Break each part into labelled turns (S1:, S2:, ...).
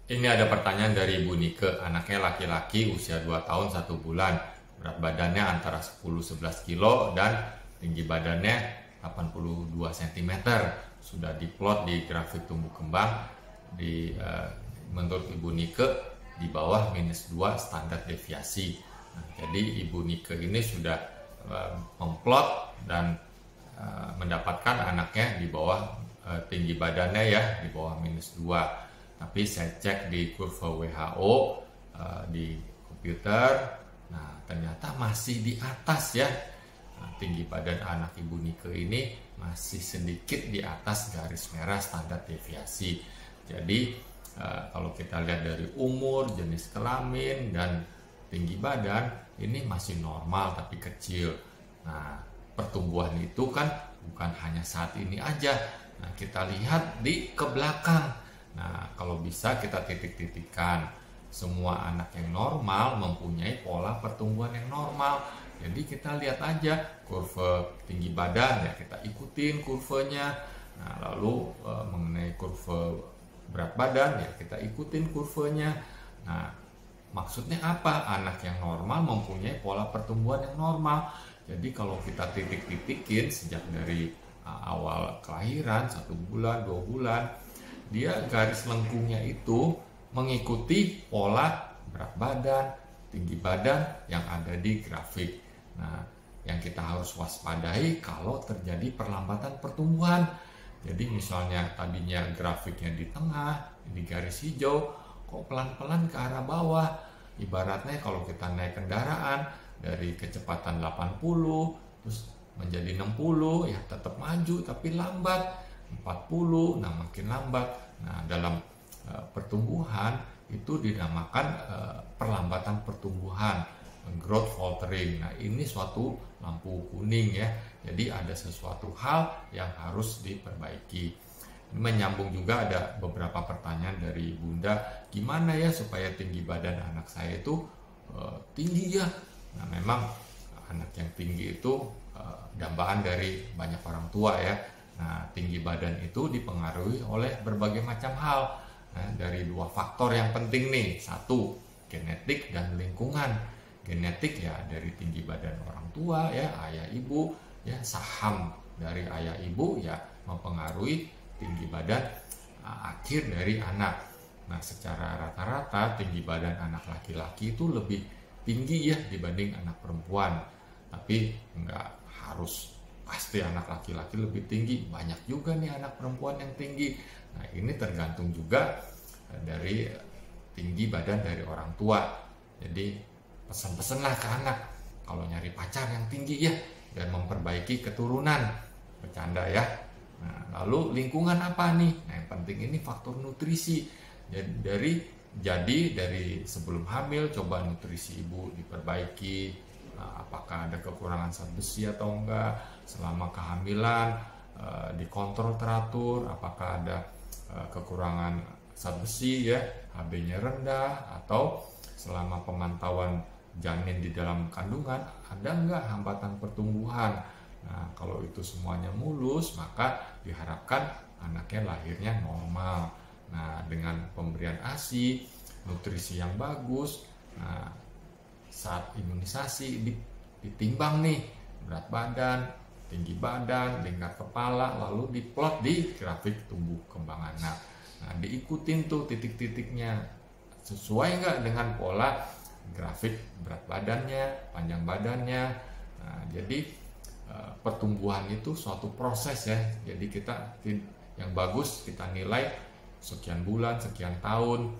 S1: Ini ada pertanyaan dari Ibu Nike, anaknya laki-laki usia 2 tahun 1 bulan, berat badannya antara 10-11 kilo dan tinggi badannya 82 cm. Sudah diplot di grafik tumbuh kembang, menurut Ibu Nike di bawah -2 standar deviasi. Jadi Ibu Nike ini sudah memplot dan mendapatkan anaknya di bawah tinggi badannya ya, di bawah -2. Tapi saya cek di kurva WHO di komputer, nah ternyata masih di atas ya. Tinggi badan anak Ibu Nike ini masih sedikit di atas garis merah standar deviasi. Jadi kalau kita lihat dari umur, jenis kelamin, dan tinggi badan, ini masih normal tapi kecil. Nah, pertumbuhan itu kan bukan hanya saat ini aja. Nah, kita lihat di ke belakang. Nah, kalau bisa kita titik-titikkan. Semua anak yang normal mempunyai pola pertumbuhan yang normal. Jadi kita lihat aja kurva tinggi badan ya, kita ikutin kurvanya. Nah, lalu mengenai kurva berat badan ya, kita ikutin kurvanya. Nah, maksudnya apa? Anak yang normal mempunyai pola pertumbuhan yang normal. Jadi kalau kita titik-titikin sejak dari awal kelahiran, 1 bulan, 2 bulan, dia garis lengkungnya itu mengikuti pola berat badan, tinggi badan yang ada di grafik. Nah, yang kita harus waspadai kalau terjadi perlambatan pertumbuhan. Jadi misalnya tadinya grafiknya di tengah, di garis hijau, kok pelan-pelan ke arah bawah. Ibaratnya kalau kita naik kendaraan dari kecepatan 80 terus menjadi 60 ya tetap maju tapi lambat. 40, nah makin lambat. Nah, dalam pertumbuhan itu dinamakan perlambatan pertumbuhan, growth faltering. Nah, ini suatu lampu kuning ya. Jadi ada sesuatu hal yang harus diperbaiki. Ini menyambung juga ada beberapa pertanyaan dari Bunda, gimana ya supaya tinggi badan anak saya itu tinggi ya. Nah, memang anak yang tinggi itu dambaan dari banyak orang tua ya. Nah, tinggi badan itu dipengaruhi oleh berbagai macam hal. Nah, dari 2 faktor yang penting nih. 1, genetik dan lingkungan. Genetik ya dari tinggi badan orang tua ya, ayah ibu ya, saham dari ayah ibu ya mempengaruhi tinggi badan akhir dari anak. Nah, secara rata-rata tinggi badan anak laki-laki itu lebih tinggi ya dibanding anak perempuan. Tapi enggak harus pasti anak laki-laki lebih tinggi, banyak juga nih anak perempuan yang tinggi. Nah, ini tergantung juga dari tinggi badan dari orang tua. Jadi pesan-pesanlah ke anak kalau nyari pacar yang tinggi ya, dan memperbaiki keturunan. Bercanda ya. Nah, lalu lingkungan apa nih? Nah, yang penting ini faktor nutrisi. Jadi dari sebelum hamil coba nutrisi ibu diperbaiki. Apakah ada kekurangan zat besi atau enggak, selama kehamilan dikontrol teratur, apakah ada kekurangan zat besi ya, HB-nya rendah, atau selama pemantauan janin di dalam kandungan ada enggak hambatan pertumbuhan. Nah, kalau itu semuanya mulus, maka diharapkan anaknya lahirnya normal. Nah, dengan pemberian ASI, nutrisi yang bagus, nah saat imunisasi ditimbang nih berat badan, tinggi badan, lingkar kepala, lalu diplot di grafik tumbuh kembang anak. Nah, diikutin tuh titik-titiknya sesuai nggak dengan pola grafik berat badannya, panjang badannya. Nah, jadi pertumbuhan itu suatu proses ya. Jadi kita yang bagus kita nilai sekian bulan, sekian tahun.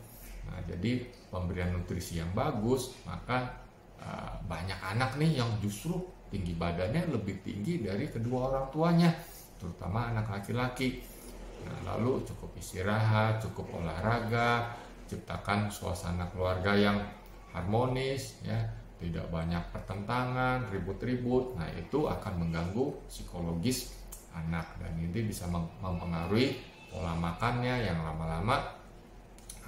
S1: Nah, jadi pemberian nutrisi yang bagus, maka banyak anak nih yang justru tinggi badannya lebih tinggi dari kedua orang tuanya, terutama anak laki-laki. Nah, lalu cukup istirahat, cukup olahraga, ciptakan suasana keluarga yang harmonis ya, tidak banyak pertentangan, ribut-ribut. Nah, itu akan mengganggu psikologis anak dan ini bisa mempengaruhi pola makannya yang lama-lama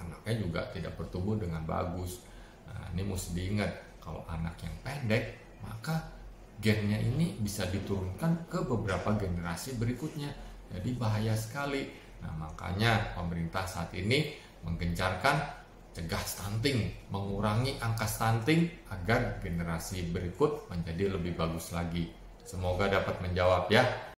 S1: anaknya juga tidak bertumbuh dengan bagus. Nah, ini mesti diingat, kalau anak yang pendek, maka gennya ini bisa diturunkan ke beberapa generasi berikutnya. Jadi bahaya sekali. Nah, makanya pemerintah saat ini menggencarkan cegah stunting, mengurangi angka stunting agar generasi berikut menjadi lebih bagus lagi. Semoga dapat menjawab ya.